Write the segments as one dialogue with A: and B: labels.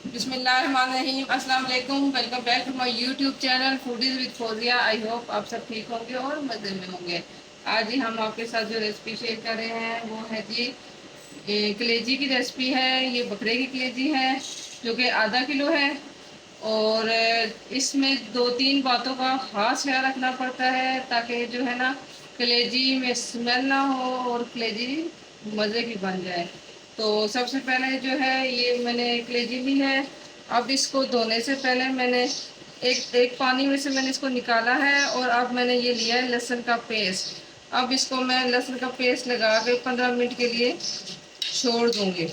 A: बिस्मिल्लाहिर्रहमानिर्रहीम, अस्सलाम वालेकुम। Welcome back to my YouTube channel foodies with Fauzia. I hope आप सब ठीक होंगे और मज़े में होंगे। आज ही हम आपके साथ जो रेसिपी शेयर कर रहे हैं वो है जी ये कलेजी की रेसिपी है। ये बकरे की कलेजी है जो कि आधा किलो है। और इसमें दो तीन बातों का खास ख्याल रखना पड़ता है ताकि जो है ना कलेजी में स्मेल ना हो और कलेजी मज़े की बन जाए। तो सबसे पहले जो है ये मैंने कलेजी ली है। अब इसको धोने से पहले मैंने एक एक पानी में से मैंने इसको निकाला है और अब मैंने ये लिया है लहसुन का पेस्ट। अब इसको मैं लहसुन का पेस्ट लगा के 15 मिनट के लिए छोड़ दूंगी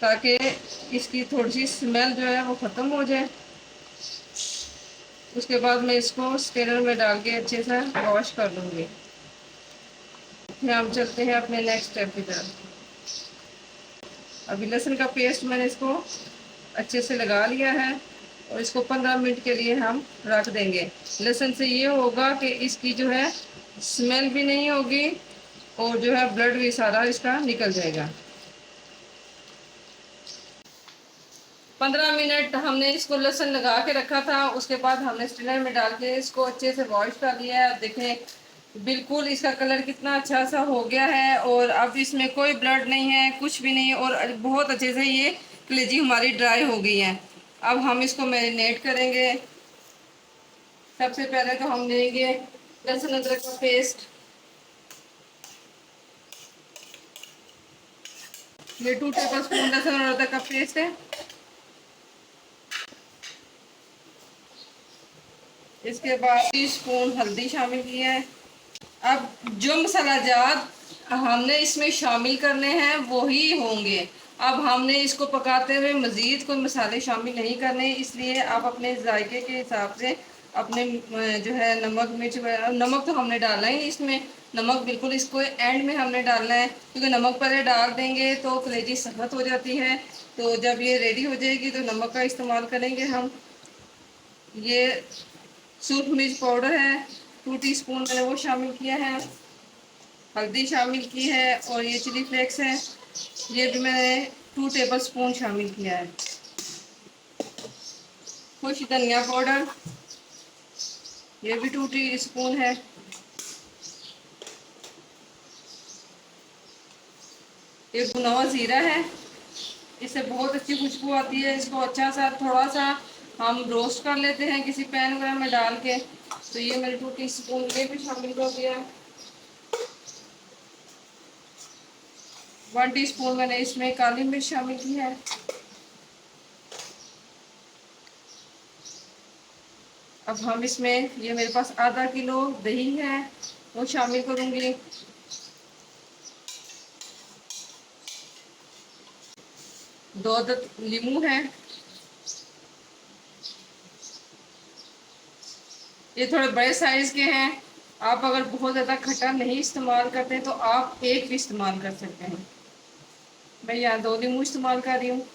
A: ताकि इसकी थोड़ी सी स्मेल जो है वो ख़त्म हो जाए। उसके बाद मैं इसको स्ट्रेनर में डाल के अच्छे से वॉश कर लूँगी। फिर हम चलते हैं अपने नेक्स्ट स्टेप की तरफ। अभी लहसुन का पेस्ट मैंने इसको अच्छे से लगा लिया है और इसको 15 मिनट के लिए हम रख देंगे। लहसुन से ये होगा कि इसकी जो है स्मेल भी नहीं होगी और जो है ब्लड भी सारा इसका निकल जाएगा। 15 मिनट हमने इसको लहसुन लगा के रखा था। उसके बाद हमने स्ट्रेनर में डाल के इसको अच्छे से वॉश कर लिया है। देखें बिल्कुल इसका कलर कितना अच्छा सा हो गया है और अब इसमें कोई ब्लड नहीं है, कुछ भी नहीं। और बहुत अच्छे से ये कलेजी हमारी ड्राई हो गई है। अब हम इसको मैरिनेट करेंगे। सबसे पहले तो हम लेंगे लहसुन अदरक का पेस्ट। ये 2 टेबल स्पून लहसुन और अदरक का पेस्ट है। इसके बाद 3 स्पून हल्दी शामिल किया है। अब जो मसाला जात हमने इसमें शामिल करने हैं वही होंगे। अब हमने इसको पकाते हुए मज़ीद कोई मसाले शामिल नहीं करने, इसलिए आप अपने जायके के हिसाब से अपने जो है नमक मिर्च, नमक तो हमने डालना ही इसमें। नमक बिल्कुल इसको एंड में हमने डालना है क्योंकि नमक पहले डाल देंगे तो कलेजी सख्त हो जाती है। तो जब ये रेडी हो जाएगी तो नमक का इस्तेमाल करेंगे हम। ये सूरख मिर्च पाउडर है 2 टीस्पून मैंने वो शामिल किया है। हल्दी शामिल की है और ये चिली फ्लेक्स है, ये भी मैंने 2 टेबल स्पून शामिल किया है। खुश धनिया पाउडर, ये भी 2 टीस्पून है। ये भुना हुआ ज़ीरा है, इससे बहुत अच्छी खुशबू आती है। इसको अच्छा सा थोड़ा सा हम रोस्ट कर लेते हैं किसी पैन वगैरह में डाल के। तो ये मैंने 2 टीस्पून ये भी शामिल कर दिया है। 1 टीस्पून मैंने इसमें काली मिर्च शामिल की है। अब हम इसमें ये मेरे पास आधा किलो दही है वो शामिल करूंगी। 2 अदद नींबू है। ये थोड़े बड़े साइज के हैं। आप अगर बहुत ज़्यादा खट्टा नहीं इस्तेमाल करते तो आप एक भी इस्तेमाल कर सकते हैं। मैं यहाँ 2 नींबू इस्तेमाल कर रही हूँ।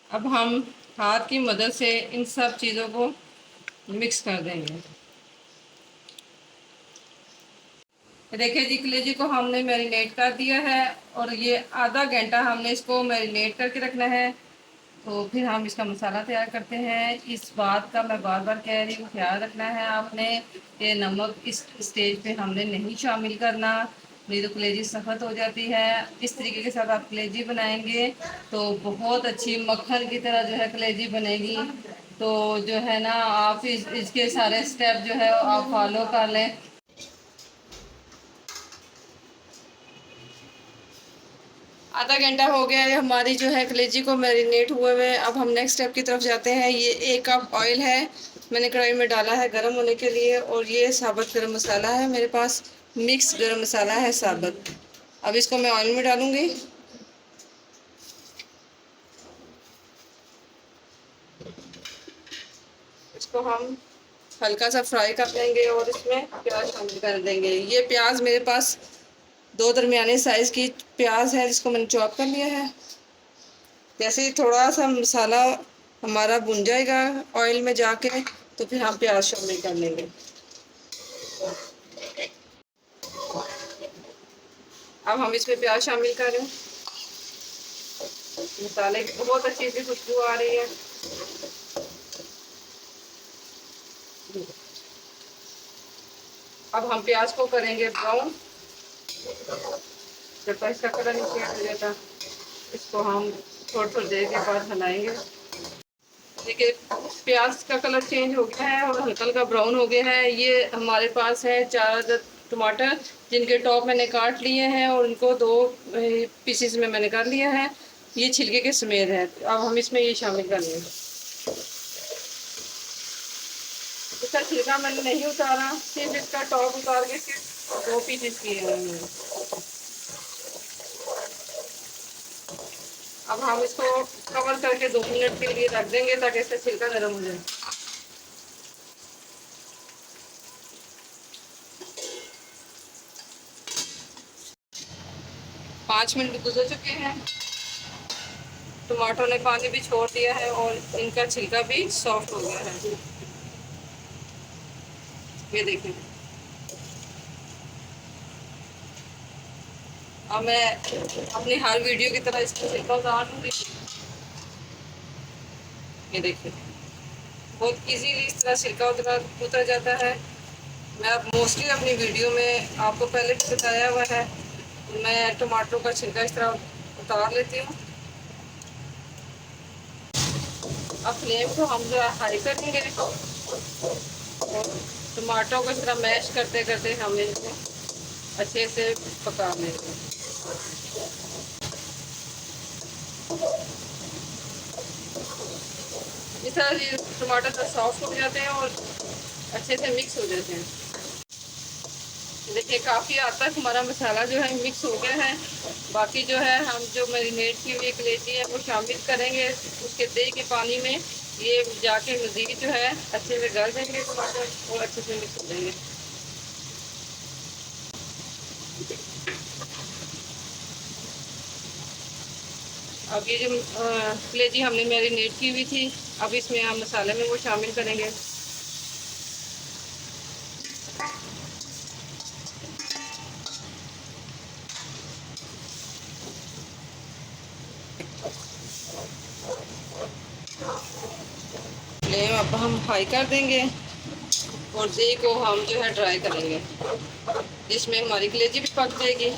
A: अब हम हाथ की मदद से इन सब चीज़ों को मिक्स कर देंगे। देखिए जी कलेजी को हमने मैरिनेट कर दिया है और ये आधा घंटा हमने इसको मैरिनेट करके रखना है। तो फिर हम इसका मसाला तैयार करते हैं। इस बात का मैं बार बार कह रही हूँ, ख्याल रखना है आपने कि नमक इस स्टेज पे हमने नहीं शामिल करना, नहीं तो कलेजी सख्त हो जाती है। इस तरीके के साथ आप कलेजी बनाएंगे तो बहुत अच्छी मक्खन की तरह जो है कलेजी बनेगी। तो जो है ना आप इसके सारे स्टेप जो है आप फॉलो कर लें। आधा घंटा हो गया है हमारी जो है कलेजी को मैरिनेट हुए हुए। अब हम नेक्स्ट स्टेप की तरफ जाते हैं। ये 1 कप ऑयल है मैंने कढ़ाई में डाला है गर्म होने के लिए और ये साबुत गरम मसाला है मेरे पास, मिक्स गरम मसाला है साबुत। अब इसको मैं ऑयल में डालूंगी। इसको हम हल्का सा फ्राई कर देंगे और इसमें प्याज शामिल कर देंगे। ये प्याज मेरे पास 2 दरमियाने साइज़ की प्याज है जिसको मैंने चॉप कर लिया है। जैसे ही थोड़ा सा मसाला हमारा भुन जाएगा ऑयल में जाके तो फिर हम प्याज शामिल कर लेंगे। अब हम इसमें प्याज शामिल कर रहे हैं। मसाले की बहुत अच्छी सी खुशबू आ रही है। अब हम प्याज को करेंगे ब्राउन। जब तक इसका कलर नहीं चेंज हो जाता, इसको हम थोड़ी थोड़ी देर के बाद हिलाएंगे। देखिए प्याज का कलर चेंज हो गया है और हल्का हल्का ब्राउन हो गया है। ये हमारे पास है 4 टमाटर, जिनके टॉप मैंने काट लिए हैं और उनको 2 पीसेस में मैंने कर लिया है। ये छिलके के समेत है। अब हम इसमें ये शामिल कर लेंगे। इसका छिलका मैंने नहीं उतारा, सिर्फ इसका टॉप उतार के सिर्फ 2 पीसेस किए हैं मैंने। अब हम इसको कवर करके 2 मिनट के लिए रख देंगे ताकि इसका छिलका नरम हो जाए। 5 मिनट गुजर चुके हैं। टमाटर ने पानी भी छोड़ दिया है और इनका छिलका भी सॉफ्ट हो गया है। ये देखें। अब मैं अपनी हर वीडियो की तरह इसका छिलका उतार लूँगी। ये देखिए बहुत इजीली इस तरह छिलका उतर जाता है। मैं मोस्टली अपनी वीडियो में आपको पहले भी बताया हुआ है, मैं टमाटरों का छिलका इस तरह उतार लेती हूँ। अब फ्लेम को हम जरा हाई करेंगे और टमाटरों को इस तरह मैश करते करते हम इनको अच्छे से पका लेंगे। इस तरह ये टमाटर सॉफ्ट हो जाते हैं और अच्छे से मिक्स हो जाते हैं। देखिए काफ़ी हद तक हमारा मसाला जो है मिक्स हो गया है। बाकी जो है हम जो मैरिनेट की हुई कलेजी है वो शामिल करेंगे उसके दही के पानी में। ये जाके मज़ीद जो है अच्छे से गल देंगे टमाटर और अच्छे से मिक्स हो जाएंगे। अब ये जो कलेजी हमने मैरिनेट की हुई थी, अब इसमें हम मसाले में वो शामिल करेंगे। फ्लेम अब हम हाई कर देंगे और दही को हम जो है ड्राई करेंगे, जिसमें हमारी कलेजी भी पक जाएगी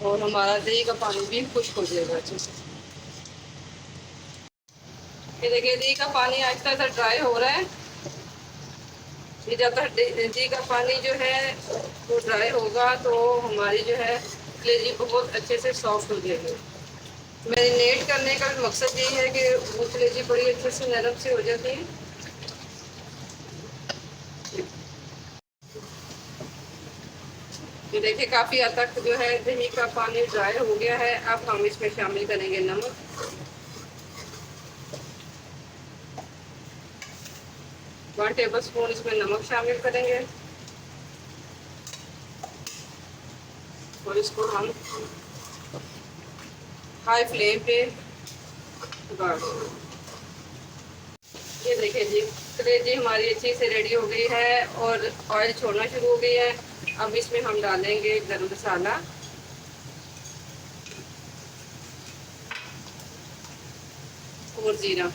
A: और हमारा दही का पानी भी खुश्क हो जाएगा अच्छे से। ये देखिए दही का पानी आहिस्ता आहिस्ता ड्राई हो रहा है। ये जब तक दही का पानी जो है वो ड्राई होगा तो हमारी जो है कलेजी बहुत अच्छे से सॉफ्ट हो जाएगी। मैरिनेट करने का मकसद यही है कि वो कलेजी बड़ी अच्छे से नरम से हो जाती है। ये देखिए काफ़ी हद तक जो है दही का पानी ड्राई हो गया है। अब हम इसमें शामिल करेंगे नमक। 1 टेबल स्पून इसमें नमक शामिल करेंगे और इसको हम हाई फ्लेम पे पका। ये देखिए जी कलेजी हमारी अच्छी से रेडी हो गई है और ऑयल छोड़ना शुरू हो गई है। अब इसमें हम डालेंगे गरम मसाला और जीरा।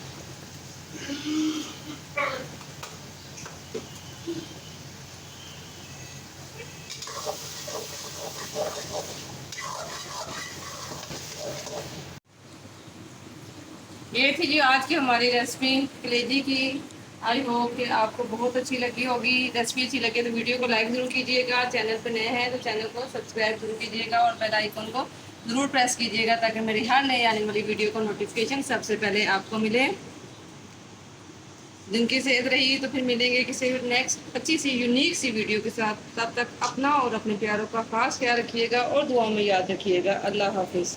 A: ये थी जी आज की हमारी रेसिपी कलेजी की। आई होप कि आपको बहुत अच्छी लगी होगी। रेसिपी अच्छी लगे तो वीडियो को लाइक ज़रूर कीजिएगा। चैनल पर नए हैं तो चैनल को सब्सक्राइब जरूर कीजिएगा और बेल आइकन को ज़रूर प्रेस कीजिएगा ताकि मेरी हर नई आने वाली वीडियो को नोटिफिकेशन सबसे पहले आपको मिले। जिनकी सेहत रही तो फिर मिलेंगे किसी नेक्स्ट अच्छी सी यूनिक सी वीडियो के साथ। तब तक अपना और अपने प्यारों का खास ख्याल रखिएगा और दुआ में याद रखिएगा। अल्लाह हाफिज़।